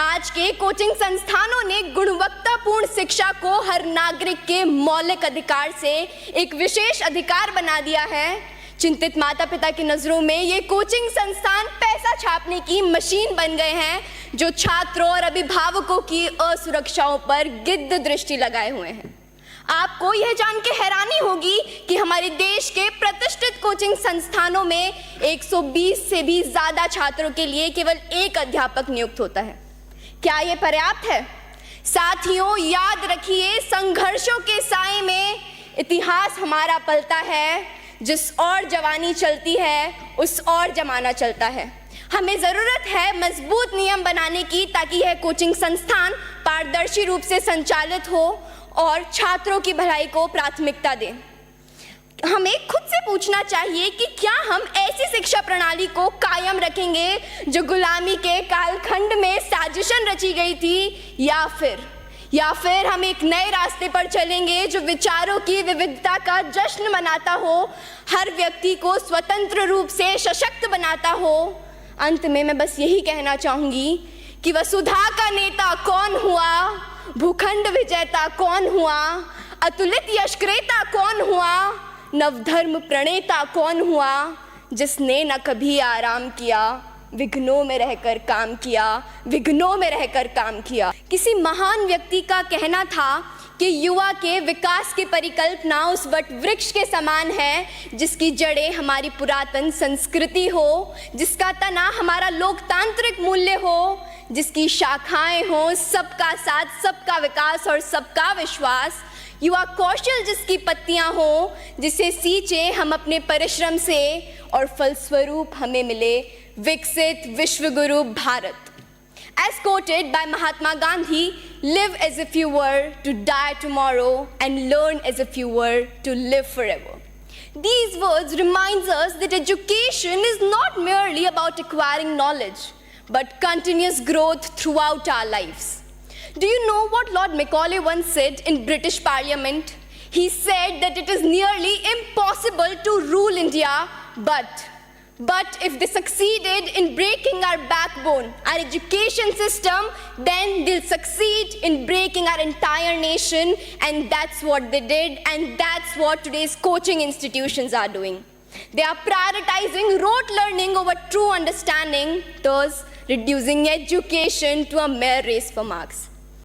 आज के कोचिंग संस्थानों ने गुणवत्तापूर्ण शिक्षा को हर नागरिक के मौलिक अधिकार से एक विशेष अधिकार बना दिया है। चिंतित माता पिता की नजरों में ये कोचिंग संस्थान पैसा छापने की मशीन बन गए हैं, जो छात्रों और अभिभावकों की असुरक्षाओं पर गिद्ध दृष्टि लगाए हुए हैं। आपको यह जान के हैरानी होगी कि हमारे देश के प्रतिष्ठित कोचिंग संस्थानों में 120 से भी ज्यादा छात्रों के लिए केवल एक अध्यापक नियुक्त होता है। क्या यह पर्याप्त है? साथियों, याद रखिए, संघर्षों के साए में इतिहास हमारा पलता है। जिस और जवानी चलती है उस और जमाना चलता है। हमें जरूरत है मजबूत नियम बनाने की, ताकि यह कोचिंग संस्थान पारदर्शी रूप से संचालित हो और छात्रों की भलाई को प्राथमिकता दें। हमें खुद से पूछना चाहिए कि क्या हम ऐसी शिक्षा प्रणाली को कायम रखेंगे जो गुलामी के कालखंड में साजिशन रची गई थी, या फिर हम एक नए रास्ते पर चलेंगे जो विचारों की विविधता का जश्न मनाता हो, हर व्यक्ति को स्वतंत्र रूप से सशक्त बनाता हो। अंत में मैं बस यही कहना चाहूंगी कि वसुधा का नेता कौन हुआ, भूखंड विजेता कौन हुआ, अतुलित यशक्रेता कौन हुआ, नवधर्म प्रणेता कौन हुआ, जिसने न कभी आराम किया, विघ्नों में रहकर काम किया। किसी महान व्यक्ति का कहना था कि युवा के विकास की परिकल्पना उस वट वृक्ष के समान है जिसकी जड़ें हमारी पुरातन संस्कृति हो, जिसका तना हमारा लोकतांत्रिक मूल्य हो, जिसकी शाखाएं हो सबका साथ, सबका विकास और सबका विश्वास, युवा कौशल जिसकी पत्तियां हो, जिसे सींचे हम अपने परिश्रम से और फलस्वरूप हमें मिले विकसित विश्वगुरु Bharat. As quoted by Mahatma Gandhi, live as if you were to die tomorrow and learn as if you were to live forever. These words remind us that education is not merely about acquiring knowledge, but continuous growth throughout our lives. Do you know what Lord Macaulay once said in British Parliament? He said that it is nearly impossible to rule India, but if they succeeded in breaking our backbone, our education system, then they'll succeed in breaking our entire nation, and that's what they did, and that's what today's coaching institutions are doing. They are prioritizing rote learning over true understanding, thus reducing education to a mere race for marks.